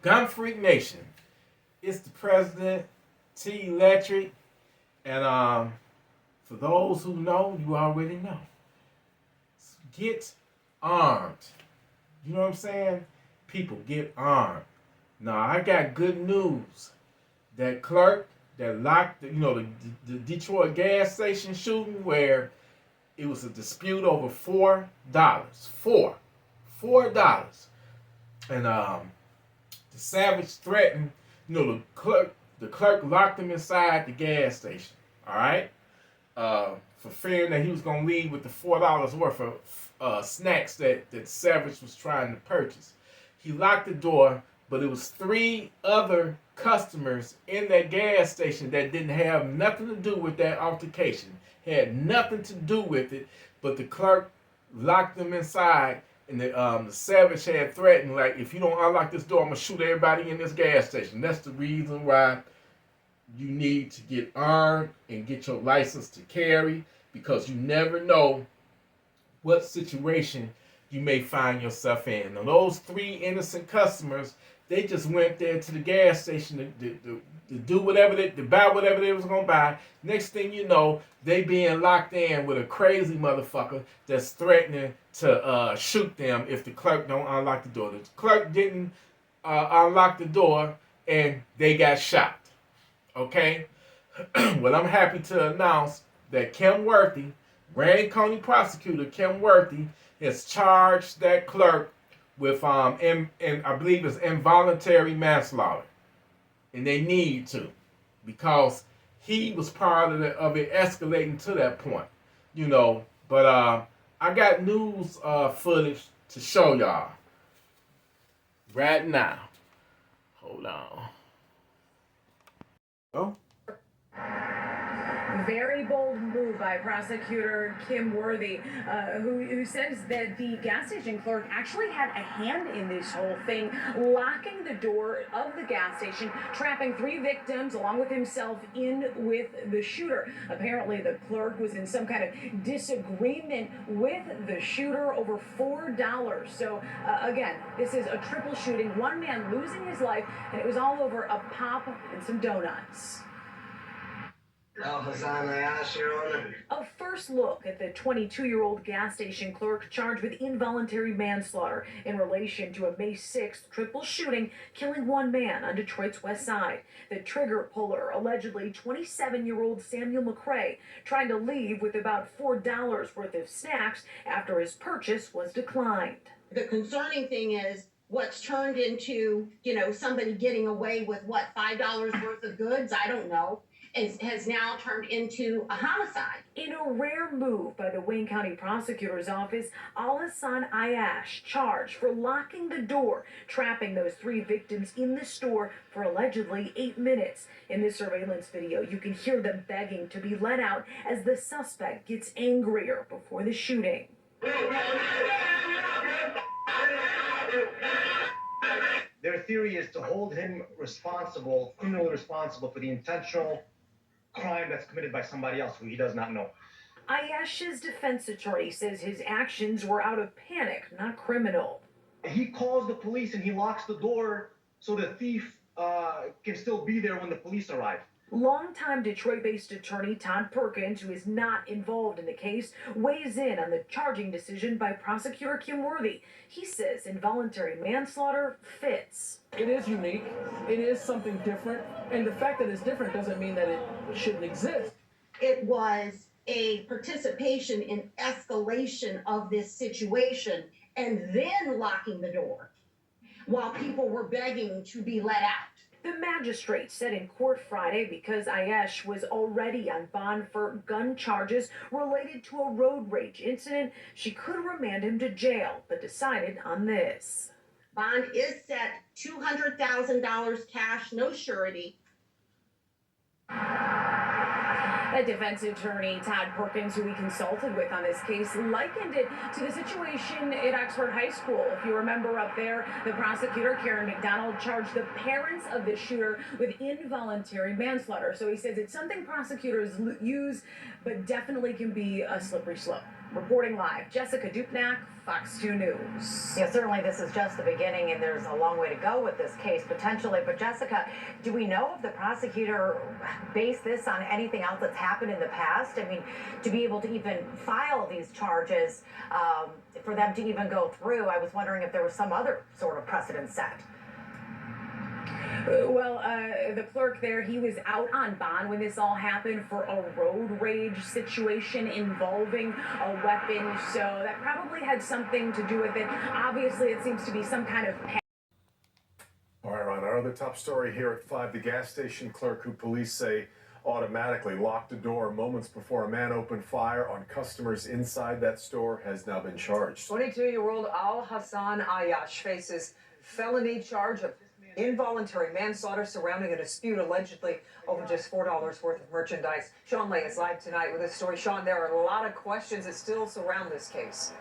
Gunfreaknation. It's the president, TElectrik, and for those who know, you already know. Get armed. You know what I'm saying? People get armed. Now I got good news. That clerk that locked, the Detroit gas station shooting where it was a dispute over $4. $4. And the savage threatened, the clerk locked him inside the gas station. All right, for fearing that he was gonna leave with the $4 worth of snacks that Savage was trying to purchase. He locked the door, but it was 3 other customers in that gas station that didn't have nothing to do with that altercation. Had nothing to do with it, but the clerk locked them inside, and the Savage had threatened, like, if you don't unlock this door, I'm gonna shoot everybody in this gas station. That's the reason why you need to get armed and get your license to carry, because you never know what situation you may find yourself in. Now, those 3 innocent customers, they just went there to the gas station to do whatever to buy whatever they was gonna buy. Next thing you know, they being locked in with a crazy motherfucker that's threatening to shoot them if the clerk don't unlock the door. The clerk didn't unlock the door, and they got shot. Okay? Well, I'm happy to announce that Kim Worthy, Wayne County prosecutor Kim Worthy, has charged that clerk with and I believe it's involuntary manslaughter, and they need to, because he was part of it escalating to that point, But I got news footage to show y'all right now. Hold on. Oh. Very bold move by prosecutor Kim Worthy, who says that the gas station clerk actually had a hand in this whole thing, locking the door of the gas station, trapping 3 victims along with himself in with the shooter. Apparently, the clerk was in some kind of disagreement with the shooter over $4. So, again, this is a triple shooting, 1 man losing his life, and it was all over a pop and some donuts. A first look at the 22-year-old gas station clerk charged with involuntary manslaughter in relation to a May 6th triple shooting, killing 1 man on Detroit's west side. The trigger puller, allegedly 27-year-old Samuel McCrae, trying to leave with about $4 worth of snacks after his purchase was declined. The concerning thing is what's turned into, somebody getting away with $5 worth of goods, I don't know, has now turned into a homicide. In a rare move by the Wayne County Prosecutor's Office, Al-Hassan Ayash charged for locking the door, trapping those 3 victims in the store for allegedly 8 minutes. In this surveillance video, you can hear them begging to be let out as the suspect gets angrier before the shooting. Their theory is to hold him responsible, criminally responsible, for the intentional crime that's committed by somebody else who he does not know. Ayash's defense attorney says his actions were out of panic, not criminal. He calls the police and he locks the door so the thief can still be there when the police arrive. Longtime Detroit-based attorney Todd Perkins, who is not involved in the case, weighs in on the charging decision by prosecutor Kim Worthy. He says involuntary manslaughter fits. It is unique. It is something different. And the fact that it's different doesn't mean that it shouldn't exist. It was a participation in escalation of this situation and then locking the door while people were begging to be let out. The magistrate said in court Friday because Ayash was already on bond for gun charges related to a road rage incident, she could remand him to jail, but decided on this. Bond is set $200,000 cash, no surety. A defense attorney, Todd Perkins, who we consulted with on this case, likened it to the situation at Oxford High School. If you remember up there, the prosecutor, Karen McDonald, charged the parents of the shooter with involuntary manslaughter. So he says it's something prosecutors use, but definitely can be a slippery slope. Reporting live, Jessica Dupnack, Fox 2 News. Yeah, certainly this is just the beginning, and there's a long way to go with this case potentially. But Jessica, do we know if the prosecutor based this on anything else that's happened in the past? I mean, to be able to even file these charges, for them to even go through, I was wondering if there was some other sort of precedent set. Well, the clerk there, he was out on bond when this all happened for a road rage situation involving a weapon, so that probably had something to do with it. Obviously, it seems to be some kind of... All right, Ron, our other top story here at 5, the gas station clerk who police say automatically locked the door moments before a man opened fire on customers inside that store has now been charged. 22-year-old Al Hassan Ayash faces felony charge of involuntary manslaughter surrounding a dispute allegedly over just $4 worth of merchandise. Sean Lay is live tonight with this story. Sean, there are a lot of questions that still surround this case.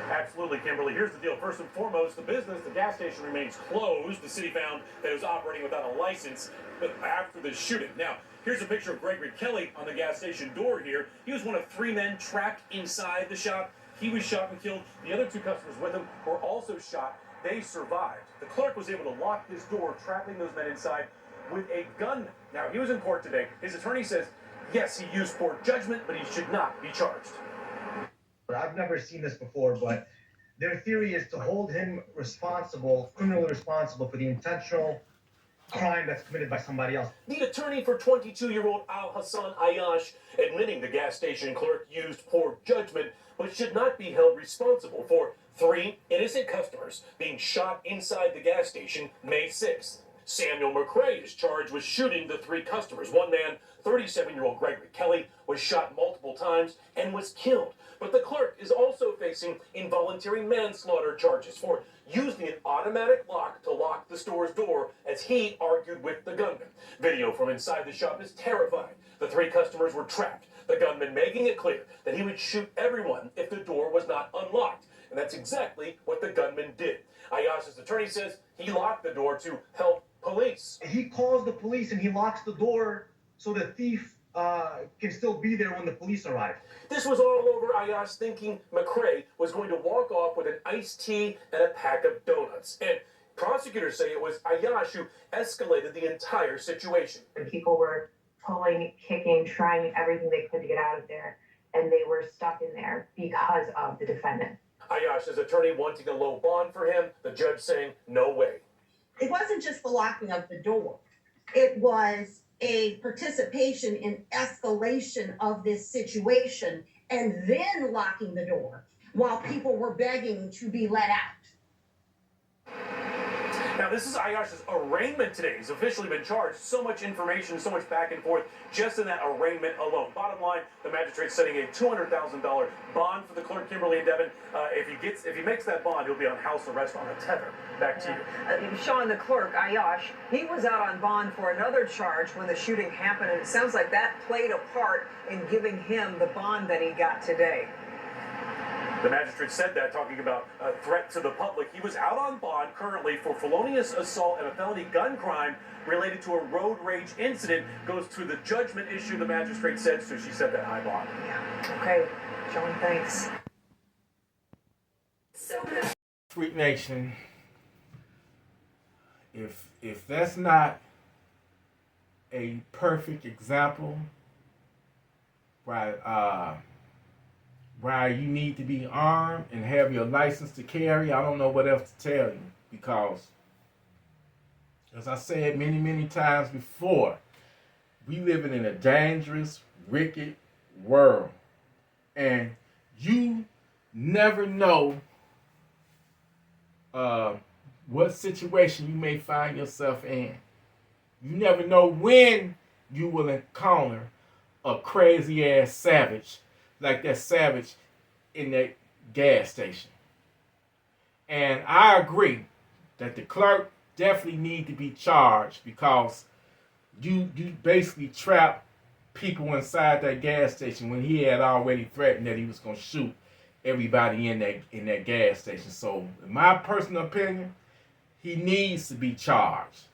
Absolutely, Kimberly. Here's the deal. First and foremost, the gas station remains closed. The city found that it was operating without a license after the shooting. Now, here's a picture of Gregory Kelly on the gas station door here. He was one of 3 men trapped inside the shop. He was shot and killed. The other 2 customers with him were also shot. They survived. The clerk was able to lock this door, trapping those men inside with a gunman. Now, he was in court today. His attorney says, yes, he used poor judgment, but he should not be charged. I've never seen this before, but their theory is to hold him responsible, criminally responsible for the intentional crime that's committed by somebody else. The attorney for 22-year-old Al Hassan Ayash admitting the gas station clerk used poor judgment, but should not be held responsible for 3 innocent customers being shot inside the gas station May 6th. Samuel McCrae is charged with shooting the 3 customers. One man, 37-year-old Gregory Kelly, was shot multiple times and was killed. But the clerk is also facing involuntary manslaughter charges for using an automatic lock to lock the store's door as he argued with the gunman. Video from inside the shop is terrifying. The 3 customers were trapped, the gunman making it clear that he would shoot everyone if the door was not unlocked. And that's exactly what the gunman did. Ayash's attorney says he locked the door to help police. He calls the police and he locks the door so the thief can still be there when the police arrive. This was all over Ayash thinking McCrae was going to walk off with an iced tea and a pack of donuts. And prosecutors say it was Ayash who escalated the entire situation. And people were pulling, kicking, trying everything they could to get out of there, and they were stuck in there because of the defendant. Ayash's attorney wanting a low bond for him, the judge saying no way. It wasn't just the locking of the door. It was a participation in escalation of this situation and then locking the door while people were begging to be let out. Now, this is Ayash's arraignment today. He's officially been charged. So much information, so much back and forth just in that arraignment alone. Bottom line, the magistrate's setting a $200,000 bond for the clerk, Kimberly and Devin. If he makes that bond, he'll be on house arrest on a tether. Back to you. Sean, the clerk, Ayash, he was out on bond for another charge when the shooting happened, and it sounds like that played a part in giving him the bond that he got today. The magistrate said that, talking about a threat to the public. He was out on bond currently for felonious assault and a felony gun crime related to a road rage incident. Goes to the judgment issue, the magistrate said, so she said that high bond. Yeah. Okay, Sean, thanks. Freak Nation, if that's not a perfect example why you need to be armed and have your license to carry, I don't know what else to tell you, because as I said many times before, we living in a dangerous, wicked world, and you never know what situation you may find yourself in. You never know when you will encounter a crazy ass savage like that savage in that gas station. And I agree that the clerk definitely need to be charged, because you basically trapped people inside that gas station when he had already threatened that he was going to shoot everybody in that gas station. So in my personal opinion, he needs to be charged.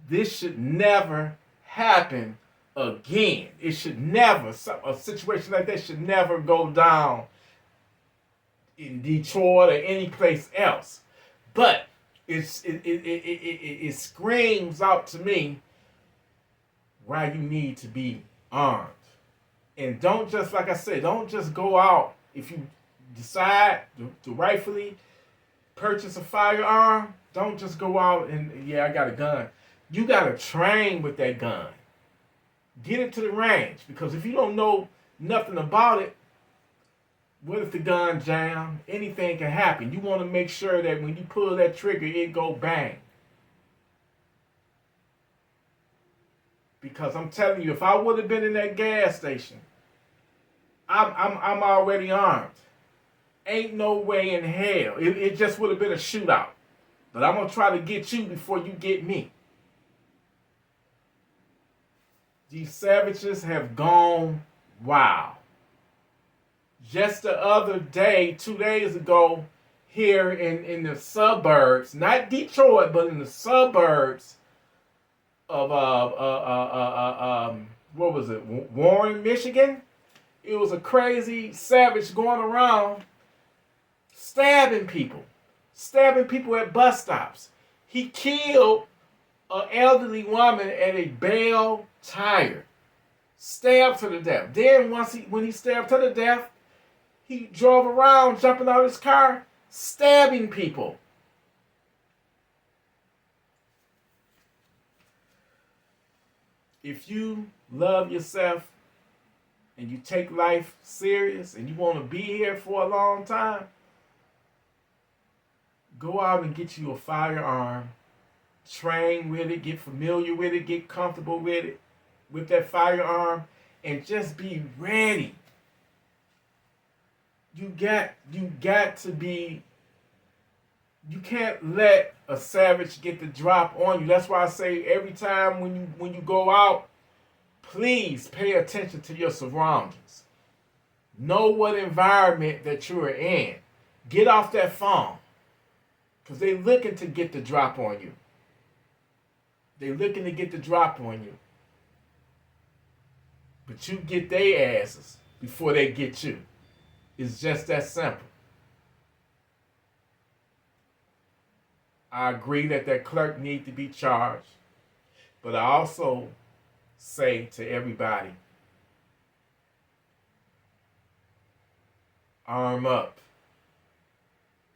This should never happen again. It should never, a situation like that should never go down in Detroit or any place else. But it screams out to me why you need to be armed. And don't just, like I said, don't just go out. If you decide to rightfully purchase a firearm, don't just go out and, yeah, I got a gun. You got to train with that gun. Get it to the range. Because if you don't know nothing about it, what if the gun jam? Anything can happen. You want to make sure that when you pull that trigger, it go bang. Because I'm telling you, if I would have been in that gas station, I'm already armed. Ain't no way in hell. It just would have been a shootout. But I'm going to try to get you before you get me. These savages have gone wild. Just the other day, 2 days ago, here in the suburbs, not Detroit, but in the suburbs of what was it, Warren, Michigan? It was a crazy savage going around stabbing people at bus stops. He killed an elderly woman at a Bell Tire, stabbed her to death. Then when he stabbed her to death, he drove around, jumping out of his car, stabbing people. If you love yourself and you take life serious and you want to be here for a long time, go out and get you a firearm. Train with it, get familiar with it, get comfortable with it, with that firearm, and just be ready. You got to be, you can't let a savage get the drop on you. That's why I say every time when you go out, please pay attention to your surroundings. Know what environment that you're in. Get off that phone. Because they're looking to get the drop on you. They're looking to get the drop on you. But you get their asses before they get you. It's just that simple. I agree that clerk needs to be charged. But I also say to everybody, arm up.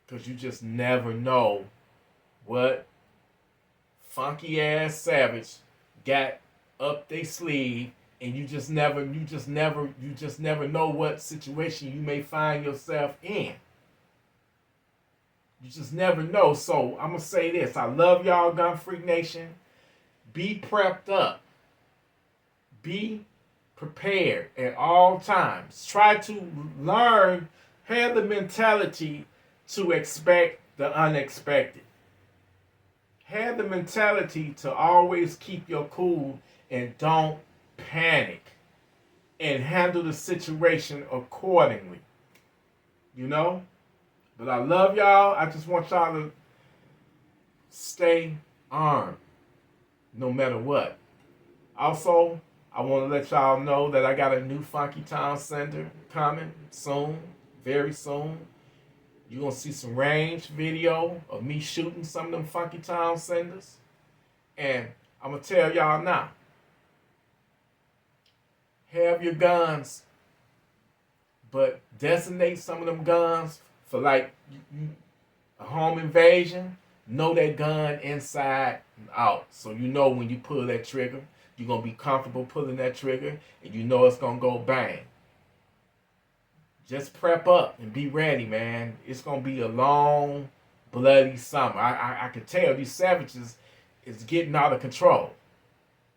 Because you just never know what funky ass savage got up their sleeve, and you just never know what situation you may find yourself in. You just never know. So I'm gonna say this. I love y'all, Gun Freak Nation. Be prepped up. Be prepared at all times. Try to learn, have the mentality to expect the unexpected. Have the mentality to always keep your cool and don't panic. And handle the situation accordingly. You know? But I love y'all. I just want y'all to stay armed no matter what. Also, I want to let y'all know that I got a new Funky Town Center coming soon, very soon. You're going to see some range video of me shooting some of them Funky Town Centers. And I'm going to tell y'all now, have your guns, but designate some of them guns for like a home invasion. Know that gun inside and out. So you know when you pull that trigger, you're going to be comfortable pulling that trigger, and you know it's going to go bang. Just prep up and be ready, man. It's going to be a long, bloody summer. I can tell these savages is getting out of control.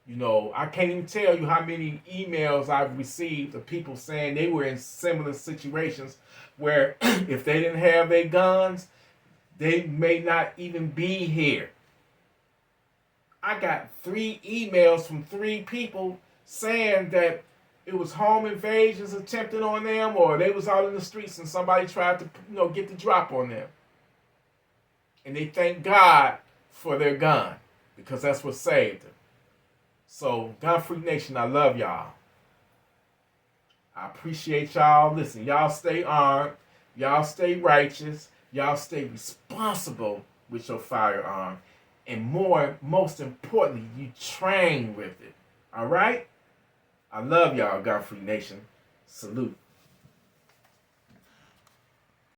You know, I can't even tell you how many emails I've received of people saying they were in similar situations where if they didn't have their guns, they may not even be here. I got 3 emails from 3 people saying that it was home invasions attempted on them, or they was out in the streets and somebody tried to, get the drop on them. And they thank God for their gun, because that's what saved them. So, Gunfreaknation, I love y'all. I appreciate y'all. Listen, y'all stay armed. Y'all stay righteous. Y'all stay responsible with your firearm. And most importantly, you train with it. All right? I love y'all, Gunfreaknation. Salute.